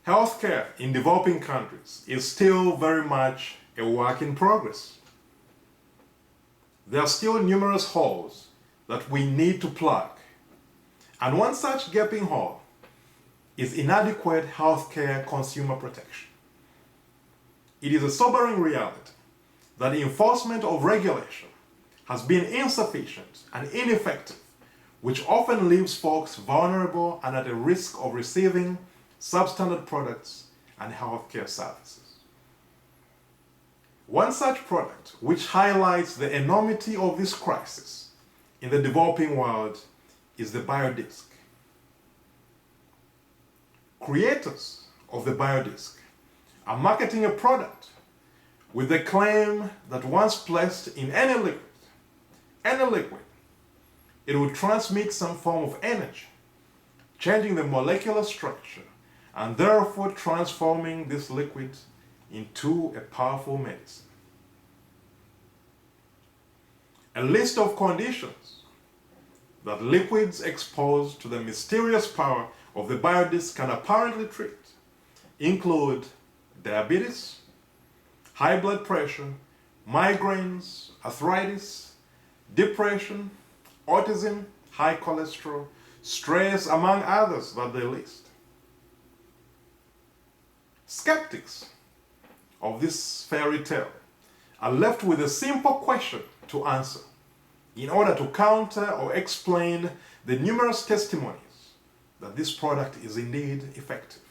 Healthcare in developing countries is still very much a work in progress. There are still numerous holes that we need to plug, and one such gaping hole is inadequate healthcare consumer protection. It is a sobering reality that the enforcement of regulation has been insufficient and ineffective, which often leaves folks vulnerable and at a risk of receiving substandard products and healthcare services. One such product which highlights the enormity of this crisis in the developing world is the BioDisc. Creators of the BioDisc are marketing a product with the claim that once placed in any liquid, it will transmit some form of energy, changing the molecular structure and therefore transforming this liquid into a powerful medicine. A list of conditions that liquids exposed to the mysterious power of the BioDisc can apparently treat include diabetes, high blood pressure, migraines, arthritis, depression, autism, high cholesterol, stress, among others that they list. Skeptics of this fairy tale are left with a simple question to answer in order to counter or explain the numerous testimonies that this product is indeed effective.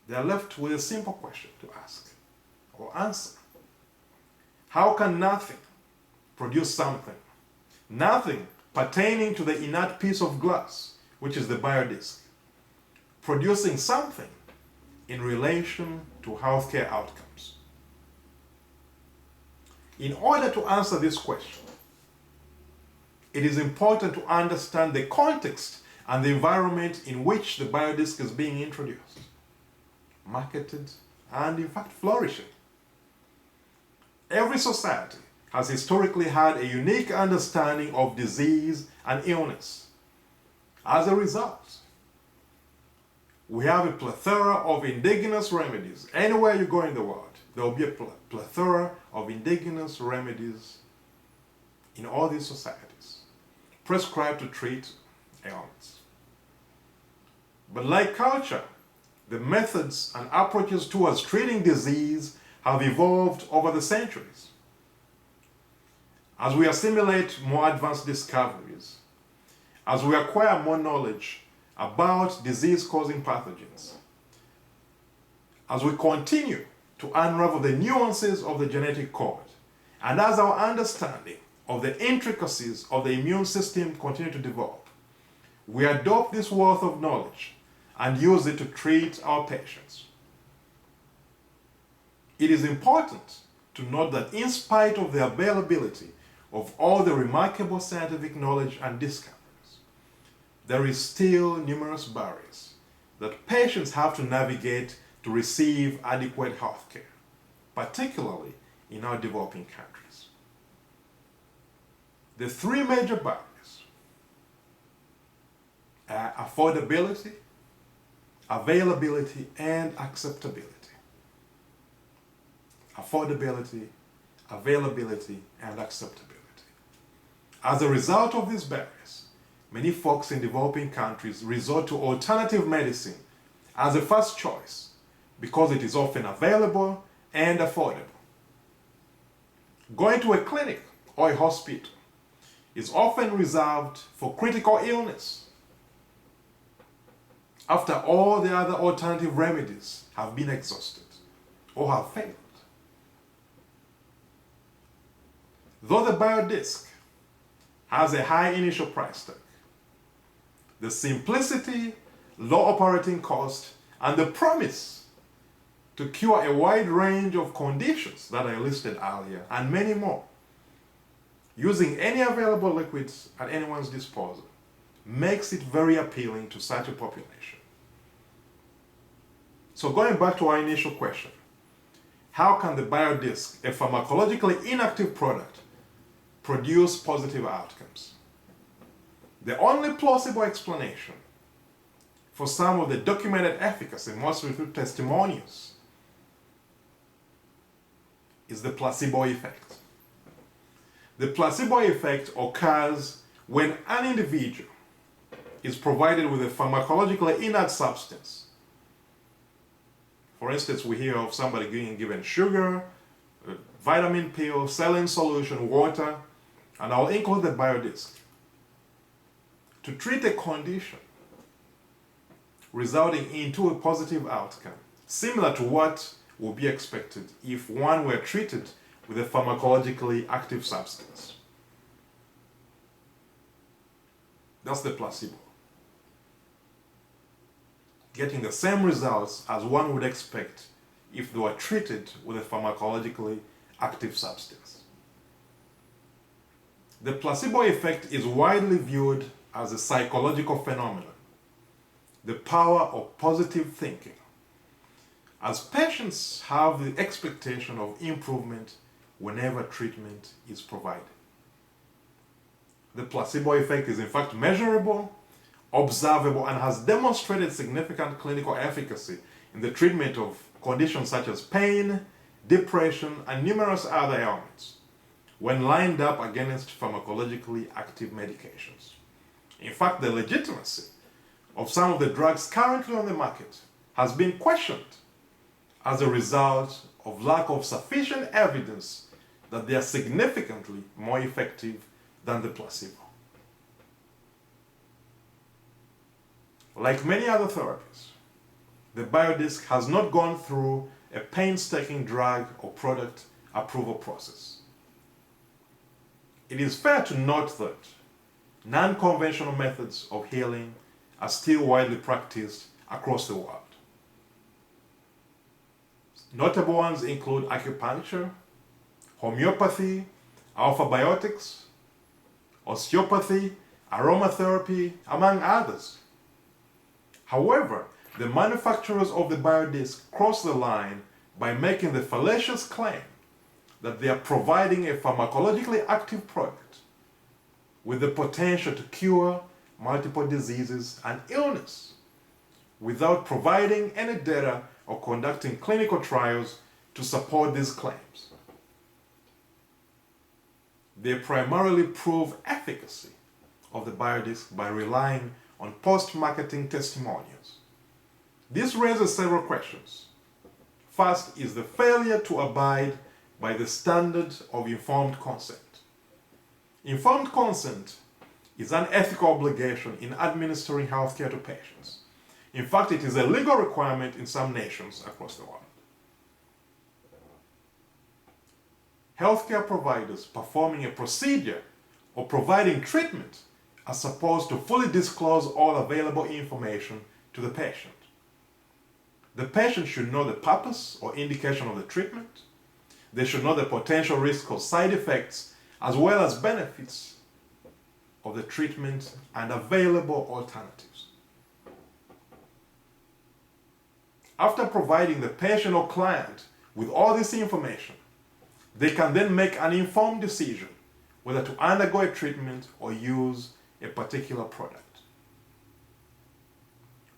They are left with a simple question to ask or answer. How can nothing produce something? Nothing pertaining to the inert piece of glass, which is the BioDisc, producing something in relation to healthcare outcomes. In order to answer this question, it is important to understand the context and the environment in which the BioDisc is being introduced, marketed, and in fact flourishing. Every society has historically had a unique understanding of disease and illness. As a result, we have a plethora of indigenous remedies. Anywhere you go in the world, there will be a plethora of indigenous remedies in all these societies, prescribed to treat ailments. But like culture, the methods and approaches towards treating disease have evolved over the centuries. As we assimilate more advanced discoveries, as we acquire more knowledge about disease-causing pathogens, as we continue to unravel the nuances of the genetic code, and as our understanding of the intricacies of the immune system continue to develop, we adopt this wealth of knowledge and use it to treat our patients. It is important to note that in spite of the availability of all the remarkable scientific knowledge and discoveries, there is still numerous barriers that patients have to navigate to receive adequate health care, particularly in our developing countries. The three major barriers are affordability, availability, and acceptability. Affordability, availability, and acceptability. As a result of these barriers, many folks in developing countries resort to alternative medicine as a first choice because it is often available and affordable. Going to a clinic or a hospital is often reserved for critical illness after all the other alternative remedies have been exhausted or have failed. Though the BioDisc has a high initial price tag, the simplicity, low operating cost, and the promise to cure a wide range of conditions that I listed earlier, and many more, using any available liquids at anyone's disposal, makes it very appealing to such a population. So going back to our initial question, how can the BioDisc, a pharmacologically inactive product, produce positive outcomes? The only plausible explanation for some of the documented efficacy, mostly through testimonials, is the placebo effect. The placebo effect occurs when an individual is provided with a pharmacologically inert substance. For instance, we hear of somebody being given sugar, a vitamin pill, saline solution, water, and I'll include the BioDisc, to treat a condition resulting into a positive outcome, similar to what would be expected if one were treated with a pharmacologically active substance. That's the placebo. Getting the same results as one would expect if they were treated with a pharmacologically active substance. The placebo effect is widely viewed as a psychological phenomenon, the power of positive thinking, as patients have the expectation of improvement whenever treatment is provided. The placebo effect is in fact measurable, observable, and has demonstrated significant clinical efficacy in the treatment of conditions such as pain, depression, and numerous other ailments when lined up against pharmacologically active medications. In fact, the legitimacy of some of the drugs currently on the market has been questioned as a result of lack of sufficient evidence that they are significantly more effective than the placebo. Like many other therapies, the BioDisc has not gone through a painstaking drug or product approval process. It is fair to note that non-conventional methods of healing are still widely practiced across the world. Notable ones include acupuncture, homeopathy, alphabiotics, osteopathy, aromatherapy, among others. However, the manufacturers of the BioDisc cross the line by making the fallacious claim that they are providing a pharmacologically active product with the potential to cure multiple diseases and illness without providing any data or conducting clinical trials to support these claims. They primarily prove efficacy of the BioDisc by relying on post-marketing testimonials. This raises several questions. First is the failure to abide by the standard of informed consent. Informed consent is an ethical obligation in administering healthcare to patients. In fact, it is a legal requirement in some nations across the world. Healthcare providers performing a procedure or providing treatment are supposed to fully disclose all available information to the patient. The patient should know the purpose or indication of the treatment. They should know the potential risks or side effects, as well as benefits of the treatment and available alternatives. After providing the patient or client with all this information, they can then make an informed decision whether to undergo a treatment or use a particular product.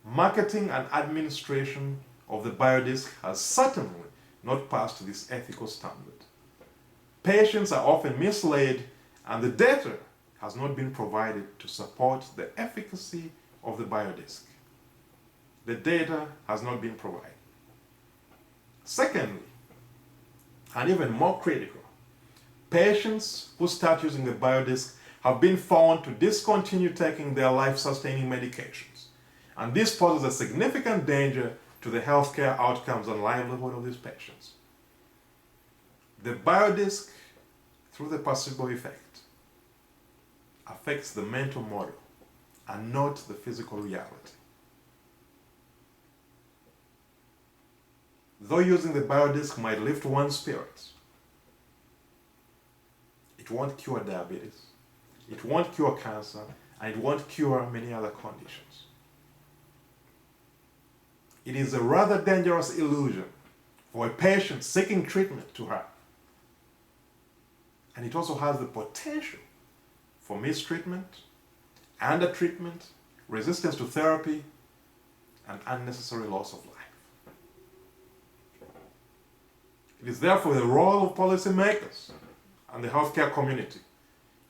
Marketing and administration of the BioDisc has certainly not passed this ethical standard. Patients are often misled, and the data has not been provided to support the efficacy of the BioDisc. The data has not been provided. Secondly, and even more critical, patients who start using the BioDisc have been found to discontinue taking their life-sustaining medications, and this poses a significant danger to the healthcare outcomes and livelihood of these patients. The BioDisc, through the placebo effect, affects the mental model and not the physical reality. Though using the BioDisc might lift one's spirits, it won't cure diabetes, it won't cure cancer, and it won't cure many other conditions. It is a rather dangerous illusion for a patient seeking treatment to have. And it also has the potential for mistreatment, undertreatment, resistance to therapy, and unnecessary loss of life. It is therefore the role of policymakers and the healthcare community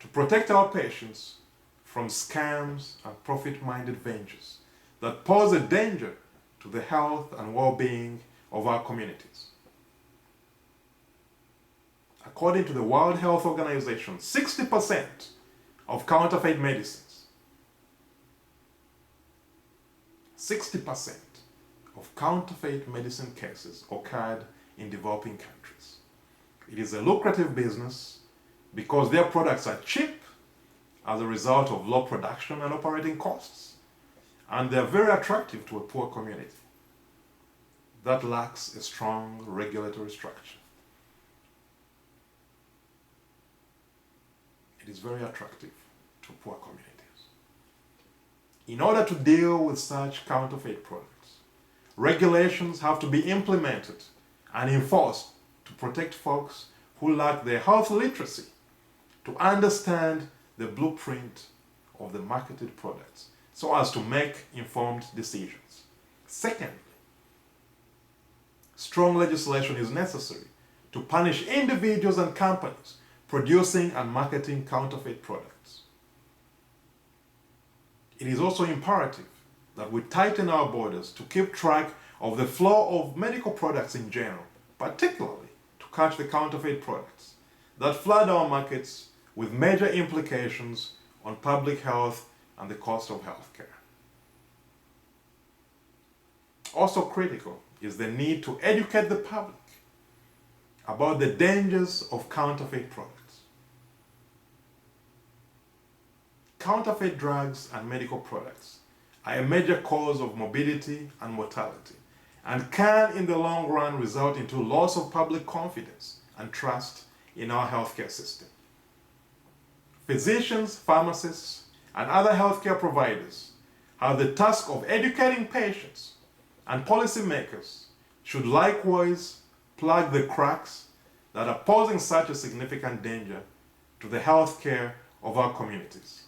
to protect our patients from scams and profit-minded ventures that pose a danger to the health and well-being of our communities. According to the World Health Organization, 60% of counterfeit medicines, 60% of counterfeit medicine cases occurred in developing countries. It is a lucrative business because their products are cheap as a result of low production and operating costs, and they're very attractive to a poor community that lacks a strong regulatory structure. It is very attractive to poor communities. In order to deal with such counterfeit products, regulations have to be implemented and enforced to protect folks who lack the health literacy to understand the blueprint of the marketed products so as to make informed decisions. Secondly, strong legislation is necessary to punish individuals and companies producing and marketing counterfeit products. It is also imperative that we tighten our borders to keep track of the flow of medical products in general, particularly to catch the counterfeit products that flood our markets with major implications on public health and the cost of healthcare. Also critical is the need to educate the public about the dangers of counterfeit products. Counterfeit drugs and medical products are a major cause of morbidity and mortality, and can in the long run result into loss of public confidence and trust in our healthcare system. Physicians, pharmacists, and other healthcare providers have the task of educating patients, and policymakers should likewise plug the cracks that are posing such a significant danger to the healthcare of our communities.